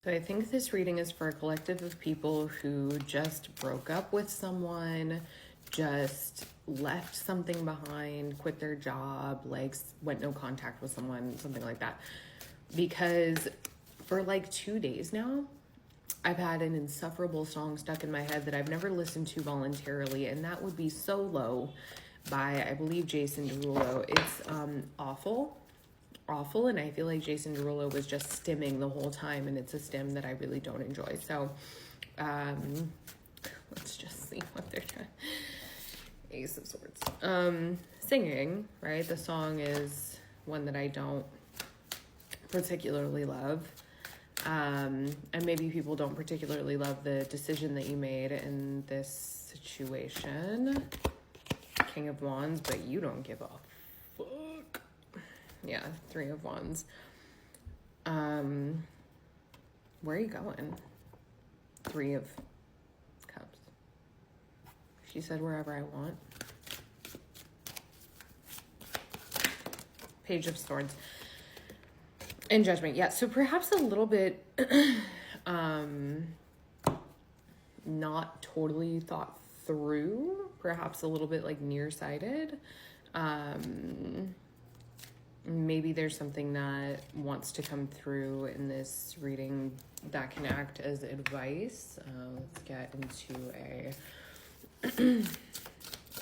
So I think this reading is for a collective of people who just broke up with someone, just left something behind, quit their job, like went no contact with someone, something like that. Because for like 2 days now, I've had an insufferable song stuck in my head that I've never listened to voluntarily, and that would be Solo by, I believe, Jason Derulo. It's awful, and I feel like Jason Derulo was just stimming the whole time, and it's a stim that I really don't enjoy. So let's just see what they're trying. Ace of Swords. Singing, right? The song is one that I don't particularly love. And maybe people don't particularly love the decision that you made in this situation. King of Wands, but you don't give a fuck. Yeah, Three of Wands. Where are you going? Three of Cups. She said wherever I want. Page of Swords. And Judgment. Yeah, so perhaps a little bit not totally thought through. Perhaps a little bit like nearsighted. Maybe there's something that wants to come through in this reading that can act as advice. Let's get into a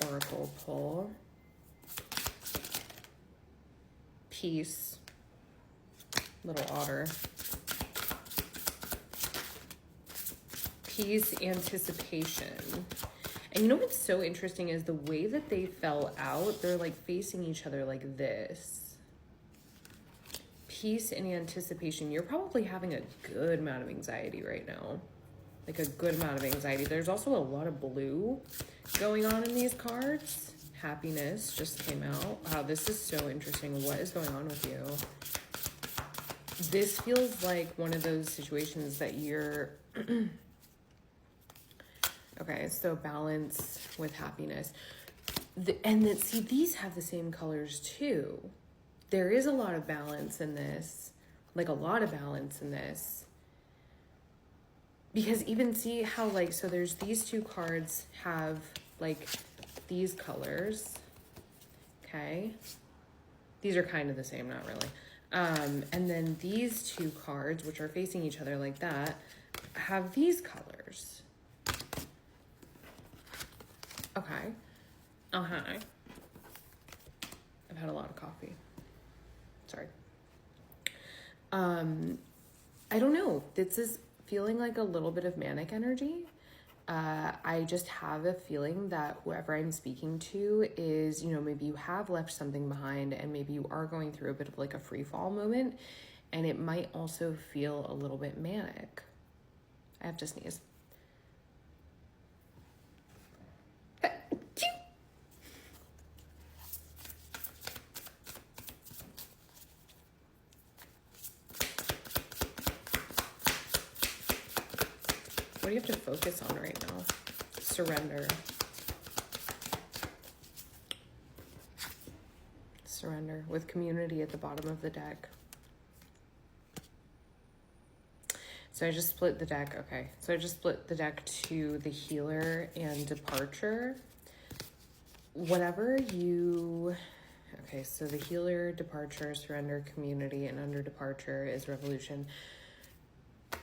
oracle pull. Peace. Little otter. Peace, anticipation. And you know what's so interesting is the way that they fell out, they're like facing each other like this. Peace and anticipation. You're probably having a good amount of anxiety right now. Like a good amount of anxiety. There's also a lot of blue going on in these cards. Happiness just came out. Wow, this is so interesting. What is going on with you? This feels like one of those situations that you're... Okay, so balance with happiness. See, these have the same colors too. There is a lot of balance in this. Like a lot of balance in this. Because even see how like, so there's these two cards have like these colors. Okay. These are kind of the same, not really. And then these two cards, which are facing each other like that, have these colors. Okay. I've had a lot of coffee. Sorry. I don't know. This is feeling like a little bit of manic energy. I just have a feeling that whoever I'm speaking to is, you know, maybe you have left something behind and maybe you are going through a bit of like a free fall moment, and it might also feel a little bit manic. I have to sneeze. What do you have to focus on right now? Surrender. Surrender with community at the bottom of the deck. So I just split the deck. Okay. So I just split the deck to the healer and departure. Whatever you... Okay, so the healer, departure, surrender, community, and under departure is revolution.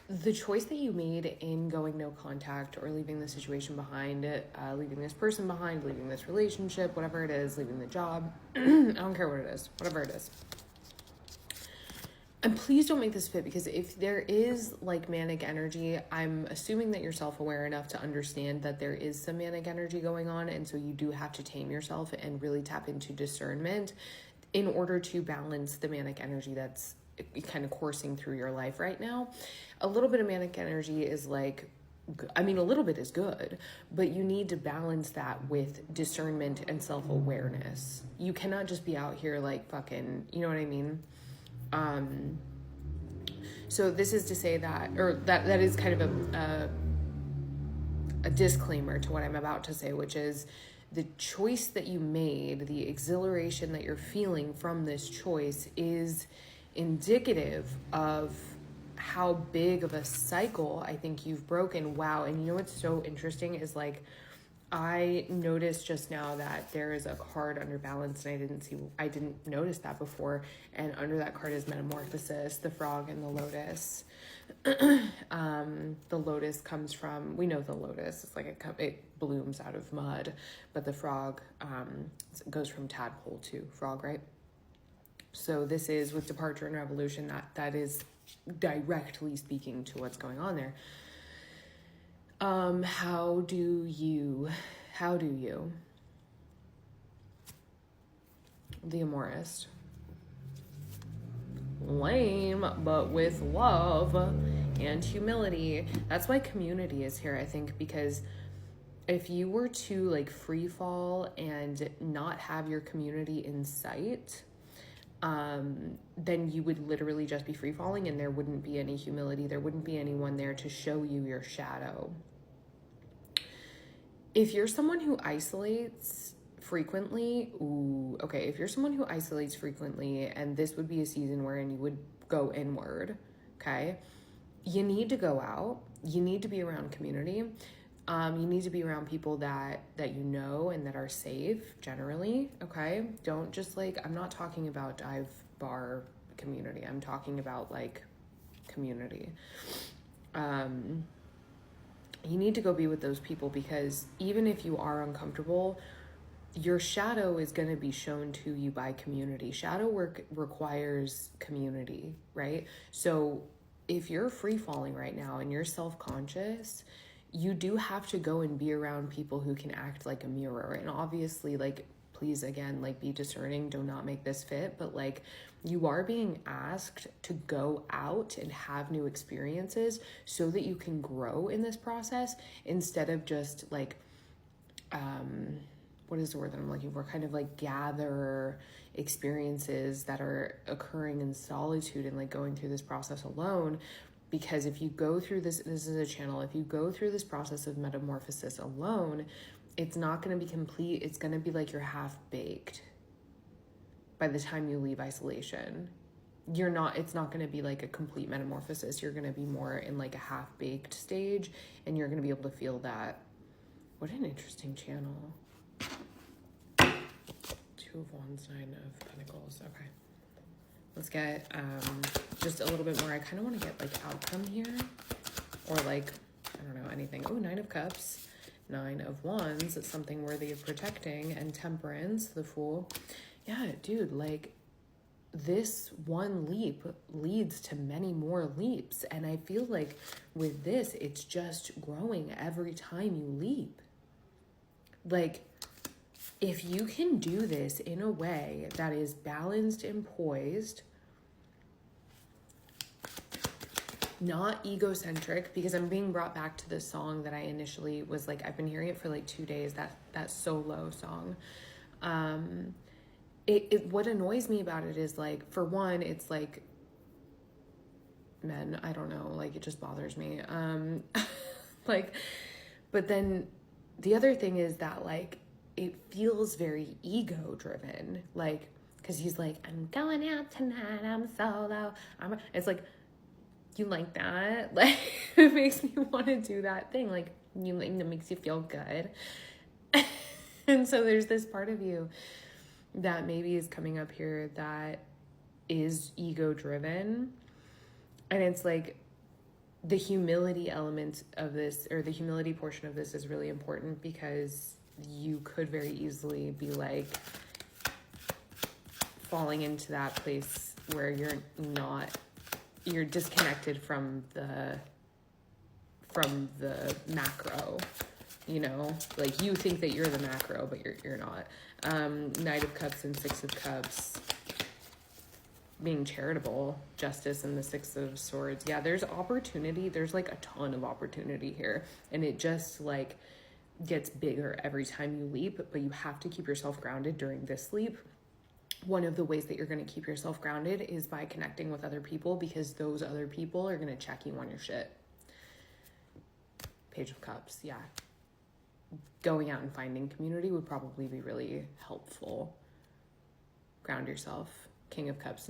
The choice that you made in going no contact or leaving the situation behind, leaving this person behind, leaving this relationship, whatever it is, leaving the job, I don't care what it is, whatever it is. And please don't make this fit, because if there is like manic energy, I'm assuming that you're self-aware enough to understand that there is some manic energy going on. And so you do have to tame yourself and really tap into discernment in order to balance the manic energy that's kind of coursing through your life right now. A little bit of manic energy is like, I mean, a little bit is good, but you need to balance that with discernment and self-awareness. You cannot just be out here like fucking, you know what I mean? So this is to say that, or that is kind of a disclaimer to what I'm about to say, which is the choice that you made, the exhilaration that you're feeling from this choice is indicative of how big of a cycle I think you've broken. Wow. And you know what's so interesting is like, I noticed just now that there is a card under balance, and I didn't notice that before. And under that card is metamorphosis, the frog, and the lotus. The lotus comes from, we know the lotus, it's like it blooms out of mud, but the frog goes from tadpole to frog, right? So this is with departure and revolution, that is directly speaking to what's going on there. How do you, the amorist, lame, but with love and humility. That's why community is here, I think, because if you were to like free fall and not have your community in sight, then you would literally just be free falling and there wouldn't be any humility. There wouldn't be anyone there to show you your shadow. If you're someone who isolates frequently, if you're someone who isolates frequently, and this would be a season wherein you would go inward, okay? You need to go out. You need to be around community. You need to be around people that you know and that are safe generally, okay? Don't just like, I'm not talking about dive bar community. I'm talking about like community. You need to go be with those people, because even if you are uncomfortable, your shadow is going to be shown to you by community. Shadow work requires community, right? So if you're free falling right now and you're self-conscious, you do have to go and be around people who can act like a mirror. And obviously, like, please, again, like, be discerning, do not make this fit, but like, you are being asked to go out and have new experiences so that you can grow in this process, instead of just like, what is the word that I'm looking for? Kind of like gather experiences that are occurring in solitude and like going through this process alone. Because if you go through this is a channel, if you go through this process of metamorphosis alone, it's not going to be complete. It's going to be like you're half baked by the time you leave isolation. It's not going to be like a complete metamorphosis. You're going to be more in like a half baked stage, and you're going to be able to feel that. What an interesting channel. 2 of Wands, 9 of Pentacles. Okay. Let's get just a little bit more. I kind of want to get like outcome here, or like, I don't know, anything. Oh, 9 of Cups, 9 of Wands. It's something worthy of protecting, and Temperance, the Fool. Yeah, dude, like this one leap leads to many more leaps. And I feel like with this, it's just growing every time you leap. Like, if you can do this in a way that is balanced and poised, not egocentric, because I'm being brought back to the song that I initially was like, I've been hearing it for like 2 days, that solo song. What annoys me about it is like, for one, it's like men, I don't know, like it just bothers me. Like, but then the other thing is that like, it feels very ego driven, like, cause he's like, I'm going out tonight, I'm solo. It's like, you like that? Like, it makes me want to do that thing. Like, that makes you feel good. And so there's this part of you that maybe is coming up here that is ego driven. And it's like, the humility element of this, or the humility portion of this, is really important, because you could very easily be like falling into that place where you're disconnected from the macro, you know, like you think that you're the macro, but you're not. Knight of Cups and 6 of Cups, being charitable, Justice, and the 6 of Swords. Yeah, there's opportunity. There's like a ton of opportunity here, and it just like gets bigger every time you leap, but you have to keep yourself grounded during this leap. One of the ways that you're going to keep yourself grounded is by connecting with other people, because those other people are going to check you on your shit. Page of Cups, yeah. Going out and finding community would probably be really helpful. Ground yourself. King of Cups,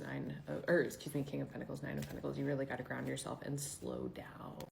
King of Pentacles, 9 of Pentacles. You really got to ground yourself and slow down.